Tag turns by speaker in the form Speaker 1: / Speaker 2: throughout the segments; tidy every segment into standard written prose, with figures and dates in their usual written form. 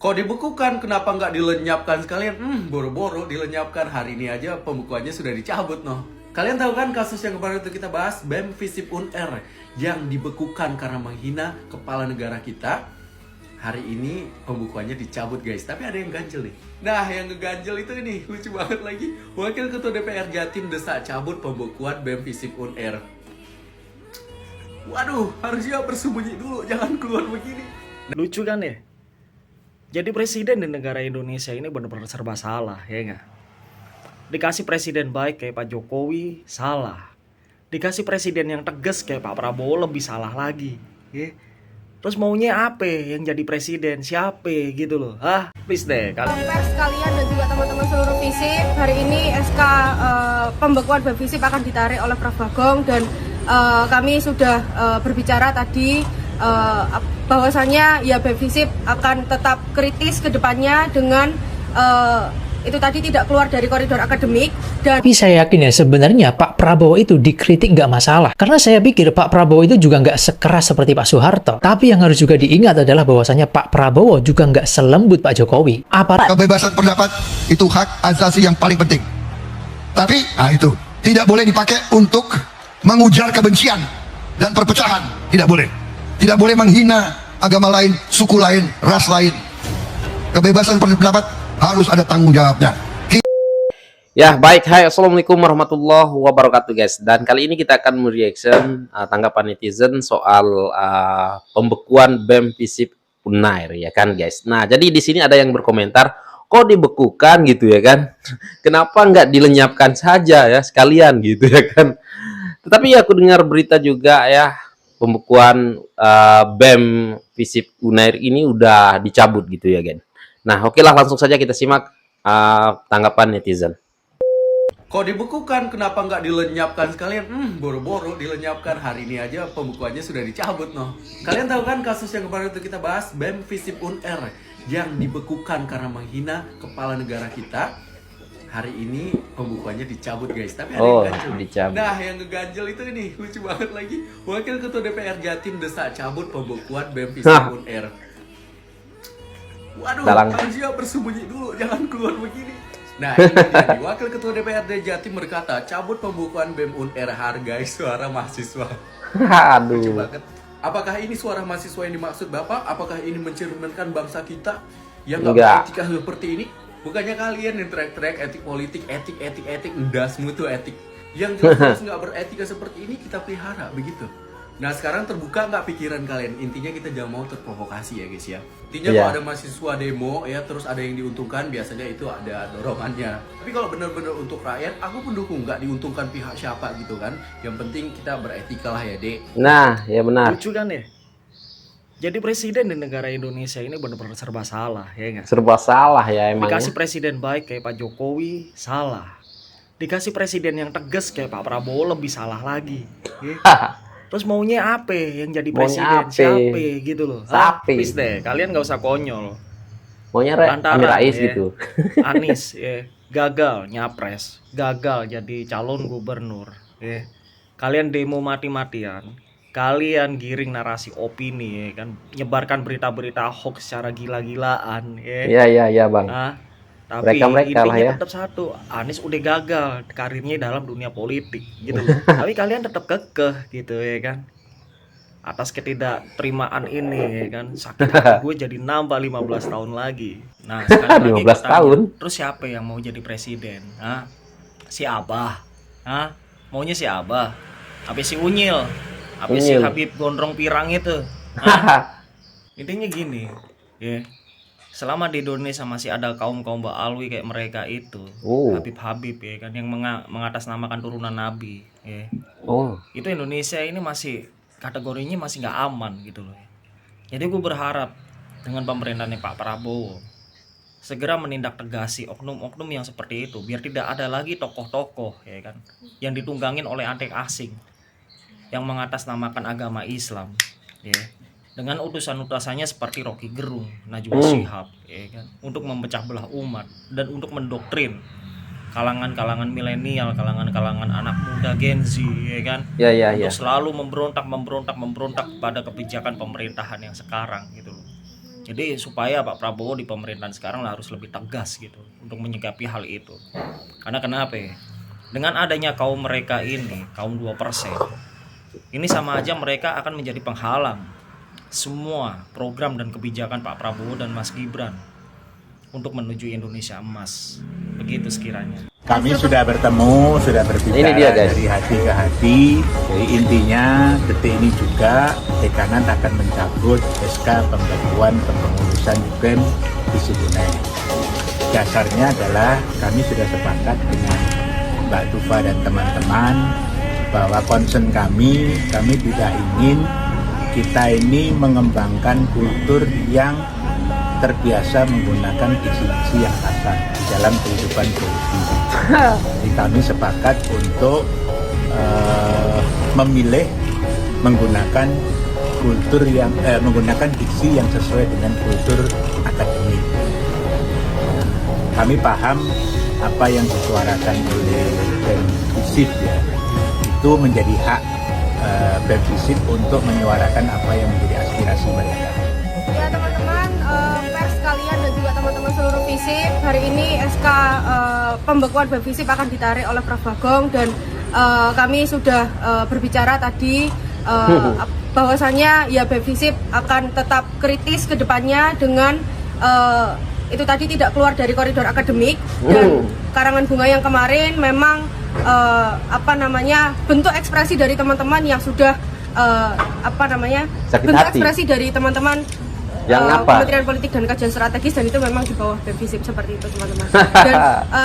Speaker 1: Kok dibekukan, kenapa nggak dilenyapkan sekalian? Boro-boro dilenyapkan. Hari ini aja pembukuannya sudah dicabut, noh. Kalian tahu kan kasus yang kemarin itu kita bahas, BEM Visip UNR yang dibekukan karena menghina kepala negara kita. Hari ini pembukuannya dicabut, guys. Tapi ada yang ganjel nih. Nah, yang ngeganjel itu ini lucu banget lagi. Wakil Ketua DPR Jatim desak cabut pembukuan BEM Visip UNR. Waduh, harusnya bersembunyi dulu, jangan keluar begini.
Speaker 2: Lucu kan ya? Jadi presiden di negara Indonesia ini benar-benar serba salah, ya nggak? Dikasih presiden baik kayak Pak Jokowi, salah. Dikasih presiden yang tegas kayak Pak Prabowo, lebih salah lagi. Ya. Terus maunya apa yang jadi presiden? Siapa gitu loh? Please deh.
Speaker 3: Pers sekalian dan juga teman-teman seluruh Visip, hari ini SK pembekuan BEM Visip akan ditarik oleh Prof. Bagong dan kami sudah berbicara tadi bahwasannya ya BEM Visip akan tetap kritis ke depannya dengan itu tadi tidak keluar dari koridor akademik. Dan
Speaker 4: tapi saya yakin ya sebenarnya Pak Prabowo itu dikritik nggak masalah. Karena saya pikir Pak Prabowo itu juga nggak sekeras seperti Pak Soeharto. Tapi yang harus juga diingat adalah bahwasanya Pak Prabowo juga nggak selembut Pak Jokowi.
Speaker 5: Kebebasan pendapat itu hak asasi yang paling penting. Tapi itu tidak boleh dipakai untuk mengujar kebencian dan perpecahan. Tidak boleh. Tidak boleh menghina agama lain, suku lain, ras lain. Kebebasan pendapat harus ada tanggung jawabnya.
Speaker 6: Ya baik, hai assalamualaikum warahmatullahi wabarakatuh guys. Dan kali ini kita akan mereaction tanggapan netizen soal pembekuan BEM Visip UNAIR ya kan guys. Nah jadi di sini ada yang berkomentar, kok dibekukan gitu ya kan? Kenapa nggak dilenyapkan saja ya sekalian gitu ya kan? Tetapi aku dengar berita juga ya, pembekuan BEM Visip UNAIR ini udah dicabut gitu ya kan. Nah oke lah, langsung saja kita simak tanggapan netizen.
Speaker 1: Kok dibekukan, kenapa nggak dilenyapkan sekalian? Boro-boro dilenyapkan. Hari ini aja pembukuannya sudah dicabut, noh. Kalian tahu kan kasus yang kemarin itu kita bahas, BEM Visip UNR yang dibekukan karena menghina kepala negara kita. Hari ini pembukuannya dicabut, guys. Tapi ada yang ganjel.
Speaker 6: Dicabut.
Speaker 1: Nah, yang ngeganjel itu ini lucu banget lagi. Wakil Ketua DPR Jatim desak cabut pembukuan BEM Visip UNR. Waduh, harusnya bersembunyi dulu, jangan keluar begini. Nah, ini dia, Wakil Ketua DPRD Jatim berkata, cabut pembukuan BEM UNR, hargai suara mahasiswa.
Speaker 6: Aduh.
Speaker 1: Lucu banget. Apakah ini suara mahasiswa yang dimaksud Bapak? Apakah ini mencerminkan bangsa kita yang nggak beretika seperti ini? Bukannya kalian yang teriak-teriak etik politik, etik, endasmu itu etik. Yang jelas nggak beretika seperti ini kita pelihara, begitu. Nah sekarang terbuka nggak pikiran kalian? Intinya kita jangan mau terprovokasi ya guys ya. Intinya kalau ada mahasiswa demo ya terus ada yang diuntungkan, biasanya itu ada dorongannya. Tapi kalau benar-benar untuk rakyat, aku pendukung, nggak diuntungkan pihak siapa gitu kan. Yang penting kita beretika lah ya dek.
Speaker 6: Nah ya benar.
Speaker 2: Lucu kan ya? Jadi presiden di negara Indonesia ini benar-benar serba salah, ya nggak?
Speaker 6: Serba salah ya emangnya.
Speaker 2: Dikasih presiden baik kayak Pak Jokowi, salah. Dikasih presiden yang tegas kayak Pak Prabowo, lebih salah lagi. Ya. Terus maunya apa yang jadi presiden? Siapa gitu loh? Please deh, kalian nggak usah konyol.
Speaker 6: Maunya Amin Rais gitu.
Speaker 2: Anies ya, gagal nyapres, gagal jadi calon gubernur. Ya. Kalian demo mati-matian, kalian giring narasi opini ya kan, nyebarkan berita-berita hoax secara gila-gilaan.
Speaker 6: Iya bang.
Speaker 2: Tapi
Speaker 6: mereka lah ya.
Speaker 2: Tetap satu, Anies udah gagal karirnya dalam dunia politik gitu loh. Tapi kalian tetap kekeh gitu ya kan. Atas ketidakterimaan ini ya kan, sakit hati gue jadi nambah 15 tahun lagi. Nah sekali lagi
Speaker 6: 15 tahun.
Speaker 2: Terus siapa yang mau jadi presiden? Si Abah? Maunya si Abah? Apa si Unyil? Apa si Habib Gondrong Pirang itu? Intinya gini ya. Selama di Indonesia masih ada kaum-kaum Ba'alwi kayak mereka itu, Habib-Habib ya kan, yang mengatasnamakan turunan Nabi ya. Itu Indonesia ini masih kategorinya masih nggak aman gitu loh. Jadi gue berharap dengan pemerintahannya Pak Prabowo segera menindak tegasi oknum-oknum yang seperti itu, biar tidak ada lagi tokoh-tokoh ya kan yang ditunggangin oleh antek asing yang mengatasnamakan agama Islam ya. Dengan utusan-utusannya seperti Rocky Gerung, Najwa Shihab, ya kan, untuk memecah belah umat dan untuk mendoktrin kalangan-kalangan milenial, kalangan-kalangan anak muda Gen Z, ya kan, untuk selalu memberontak pada kebijakan pemerintahan yang sekarang gitu loh. Jadi supaya Pak Prabowo di pemerintahan sekarang harus lebih tegas gitu untuk menyikapi hal itu. Karena kenapa ya? Dengan adanya kaum mereka ini, kaum 2%, ini sama aja mereka akan menjadi penghalang semua program dan kebijakan Pak Prabowo dan Mas Gibran untuk menuju Indonesia emas. Begitu sekiranya.
Speaker 7: Kami sudah bertemu, sudah berbicara
Speaker 6: Ini dia, guys.
Speaker 7: dari hati ke hati. Jadi intinya detik ini juga dekanan akan mencabut SK pembekuan kepengurusan BEM Visip UNER. Dasarnya adalah kami sudah sepakat dengan Mbak Tufa dan teman-teman bahwa concern kami tidak ingin kita ini mengembangkan kultur yang terbiasa menggunakan diksi-diksi yang kasar di dalam kehidupan politik. Jadi kami sepakat untuk memilih menggunakan kultur yang menggunakan diksi yang sesuai dengan kultur akademik. Kami paham apa yang disuarakan oleh BEM Visip ya, itu menjadi hak BEM Visip untuk menyuarakan apa yang menjadi aspirasi mereka.
Speaker 3: Ya teman-teman, pers sekalian dan juga teman-teman seluruh Visip, hari ini SK pembekuan BEM Visip akan ditarik oleh Prof. Bagong dan kami sudah berbicara tadi bahwasanya ya BEM Visip akan tetap kritis ke depannya dengan itu tadi tidak keluar dari koridor akademik dan karangan bunga yang kemarin memang bentuk ekspresi dari teman-teman yang sudah
Speaker 6: Sakit
Speaker 3: bentuk
Speaker 6: hati.
Speaker 3: ekspresi dari teman-teman
Speaker 6: Yang apa?
Speaker 3: Kementerian Politik dan Kajian Strategis, dan itu memang di bawah BEM Visip seperti itu teman-teman. Dan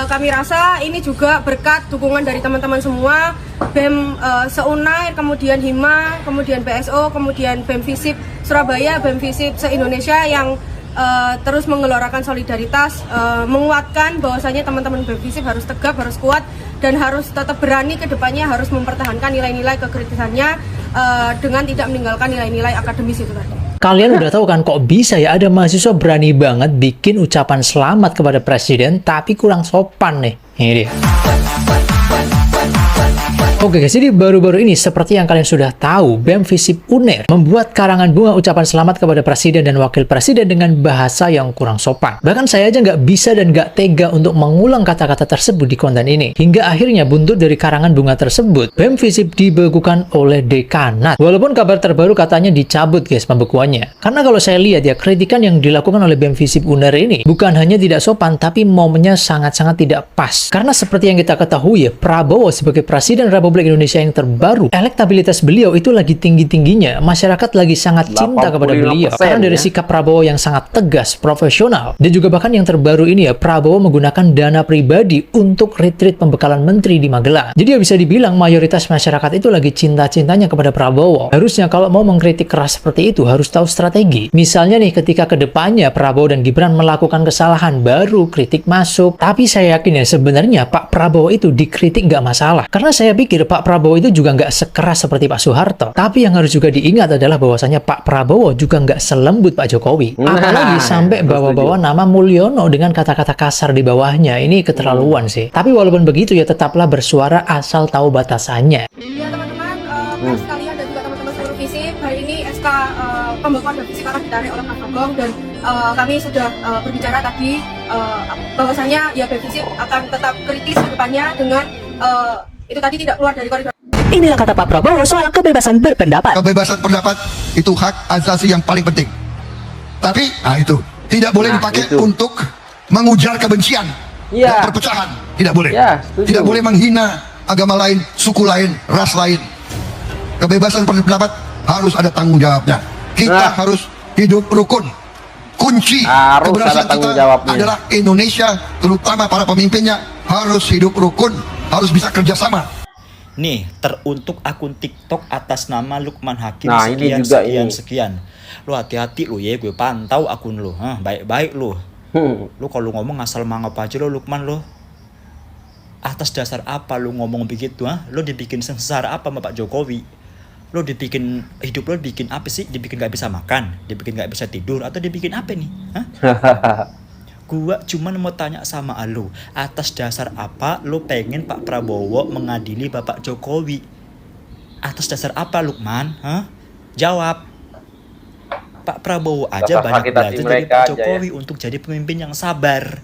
Speaker 3: kami rasa ini juga berkat dukungan dari teman-teman semua, BEM se-Unair, kemudian Hima, kemudian BSO, kemudian BEM Visip Surabaya, BEM Visip se-Indonesia yang terus menggelorakan solidaritas, menguatkan bahwasanya teman-teman BEM Visip harus tegap, harus kuat, dan harus tetap berani ke depannya, harus mempertahankan nilai-nilai kekritisannya dengan tidak meninggalkan nilai-nilai akademis itu tadi.
Speaker 4: Kalian udah tahu kan kok bisa ya ada mahasiswa berani banget bikin ucapan selamat kepada presiden tapi kurang sopan nih. Ini dia. Oke guys, jadi baru-baru ini seperti yang kalian sudah tahu, BEM Visip UNER membuat karangan bunga ucapan selamat kepada presiden dan wakil presiden dengan bahasa yang kurang sopan. Bahkan saya aja nggak bisa dan nggak tega untuk mengulang kata-kata tersebut di konten ini. Hingga akhirnya buntut dari karangan bunga tersebut, BEM Visip dibekukan oleh dekanat. Walaupun kabar terbaru katanya dicabut guys pembekuannya. Karena kalau saya lihat ya, kritikan yang dilakukan oleh BEM Visip UNER ini bukan hanya tidak sopan, tapi momennya sangat-sangat tidak pas. Karena seperti yang kita ketahui ya, Prabowo sebagai Presiden Republik Indonesia yang terbaru, elektabilitas beliau itu lagi tinggi-tingginya. Masyarakat lagi sangat cinta kepada beliau. Karena dari sikap Prabowo yang sangat tegas, profesional, dan juga bahkan yang terbaru ini ya, Prabowo menggunakan dana pribadi untuk retreat pembekalan menteri di Magelang. Jadi ya bisa dibilang mayoritas masyarakat itu lagi cinta-cintanya kepada Prabowo. Harusnya kalau mau mengkritik keras seperti itu harus tahu strategi. Misalnya nih ketika kedepannya Prabowo dan Gibran melakukan kesalahan, baru kritik masuk. Tapi saya yakin ya sebenarnya Pak Prabowo itu dikritik nggak masalah. Karena saya pikir Pak Prabowo itu juga nggak sekeras seperti Pak Soeharto. Tapi yang harus juga diingat adalah bahwasanya Pak Prabowo juga nggak selembut Pak Jokowi. Apalagi sampai bawa-bawa nama Mulyono dengan kata-kata kasar di bawahnya. Ini keterlaluan sih. Tapi walaupun begitu ya tetaplah bersuara asal tahu batasannya.
Speaker 3: Ya teman-teman, pers sekalian dan juga teman-teman seluruh Visip, hari ini SK pembekuan BEM Visip akan ditarik oleh Prof. Bagong dan kami sudah berbicara tadi bahwasanya ya BEM Visip akan tetap kritis ke depannya dengan itu tadi tidak keluar dari koridor.
Speaker 8: Inilah kata Pak Prabowo soal kebebasan berpendapat.
Speaker 5: Kebebasan pendapat itu hak asasi yang paling penting. Tapi, itu tidak boleh dipakai untuk mengujar kebencian dan perpecahan. Tidak boleh. Tidak boleh menghina agama lain, suku lain, ras lain. Kebebasan pendapat harus ada tanggung jawabnya. Kita harus hidup rukun. Kunci
Speaker 6: Harus
Speaker 5: keberhasilan
Speaker 6: ada tanggung
Speaker 5: kita
Speaker 6: jawabnya.
Speaker 5: adalah Indonesia, terutama para pemimpinnya harus hidup rukun, harus bisa kerjasama.
Speaker 9: Nih, teruntuk akun TikTok atas nama Lukman Hakim
Speaker 6: Nah, ini
Speaker 9: sekian
Speaker 6: juga
Speaker 9: sekian
Speaker 6: ini.
Speaker 9: sekian. Lu hati-hati lu ya, gue pantau akun lu. Baik-baik lu. Lu kalau ngomong asal mangap aja lu Lukman lu. Atas dasar apa lu ngomong begitu, Lu dibikin sengsara apa sama Pak Jokowi? Lu dibikin hidup lu dibikin apa sih? Dibikin gak bisa makan, dibikin gak bisa tidur, atau dibikin apa nih? Gua cuman mau tanya sama lu, atas dasar apa lu pengen Pak Prabowo mengadili Bapak Jokowi? Atas dasar apa Lukman? Jawab. Pak Prabowo aja
Speaker 6: Dasar
Speaker 9: banyak
Speaker 6: sakit hati
Speaker 9: belajar dari
Speaker 6: mereka
Speaker 9: Pak
Speaker 6: aja,
Speaker 9: Jokowi untuk jadi pemimpin yang sabar.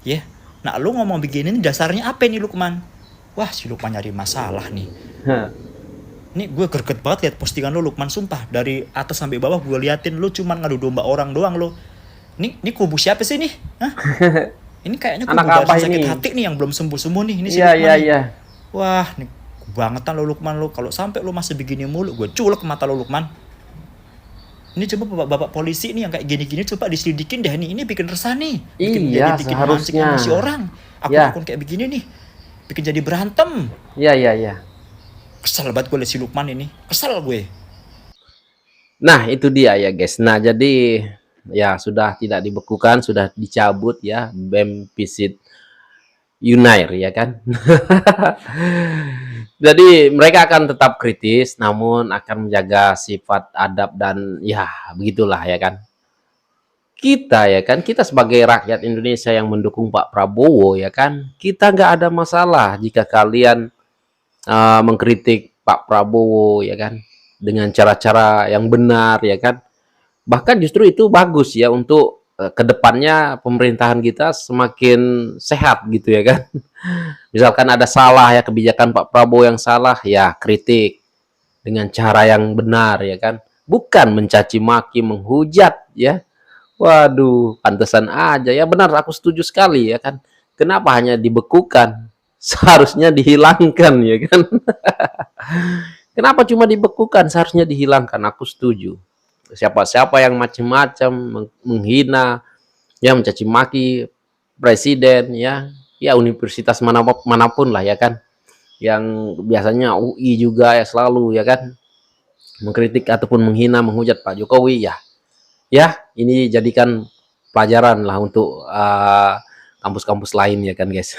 Speaker 9: Ya. Nah, lu ngomong begini nih dasarnya apa nih Lukman? Wah, si Lukman nyari masalah nih. Ini gue greget banget liat postingan lu Lukman, sumpah. Dari atas sampai bawah gue liatin lu cuman ngadu domba orang doang lu. Ini kubu siapa sih nih? Hah? Ini kayaknya kubu
Speaker 6: Anak apa
Speaker 9: dari sakit
Speaker 6: ini?
Speaker 9: hati nih yang belum sembuh-sembuh nih. Ini si
Speaker 6: Iya,
Speaker 9: Lukman
Speaker 6: iya,
Speaker 9: nih.
Speaker 6: iya.
Speaker 9: Wah, nih kebangetan lo Lukman lo. Kalau sampai lo masih begini mulu, gue culek mata lo Lukman. Ini coba bapak polisi nih yang kayak gini-gini coba diselidikin deh nih. Ini bikin resah nih. Bikin
Speaker 6: Iya,
Speaker 9: bikin
Speaker 6: seharusnya.
Speaker 9: emosi orang.
Speaker 6: Ya.
Speaker 9: Akun kayak begini nih. Bikin jadi berantem.
Speaker 6: Iya, iya, iya.
Speaker 9: Kesel banget gue liat si Lukman ini. Kesel gue.
Speaker 6: Nah, itu dia ya guys. Nah, jadi ya sudah tidak dibekukan, sudah dicabut ya BEM Visit Unair ya kan. Jadi mereka akan tetap kritis, namun akan menjaga sifat adab dan ya begitulah ya kan. Kita ya kan, kita sebagai rakyat Indonesia yang mendukung Pak Prabowo ya kan, kita nggak ada masalah jika kalian mengkritik Pak Prabowo ya kan, dengan cara-cara yang benar ya kan. Bahkan justru itu bagus ya untuk kedepannya pemerintahan kita semakin sehat gitu ya kan. Misalkan ada salah ya, kebijakan Pak Prabowo yang salah ya kritik dengan cara yang benar ya kan, bukan mencaci maki, menghujat ya. Waduh, pantesan aja ya, benar, aku setuju sekali ya kan. Kenapa hanya dibekukan? Seharusnya dihilangkan ya kan. Kenapa cuma dibekukan? Seharusnya dihilangkan, aku setuju. Siapa-siapa yang macam-macam menghina, ya mencaci maki presiden ya universitas manapun lah ya kan, yang biasanya UI juga ya selalu ya kan mengkritik ataupun menghina, menghujat Pak Jokowi ya ini jadikan pelajaran lah untuk kampus-kampus lain ya kan guys.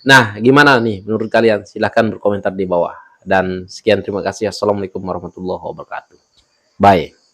Speaker 6: Nah, gimana nih menurut kalian? Silahkan berkomentar di bawah, dan sekian, terima kasih. Assalamualaikum warahmatullahi wabarakatuh. Bye.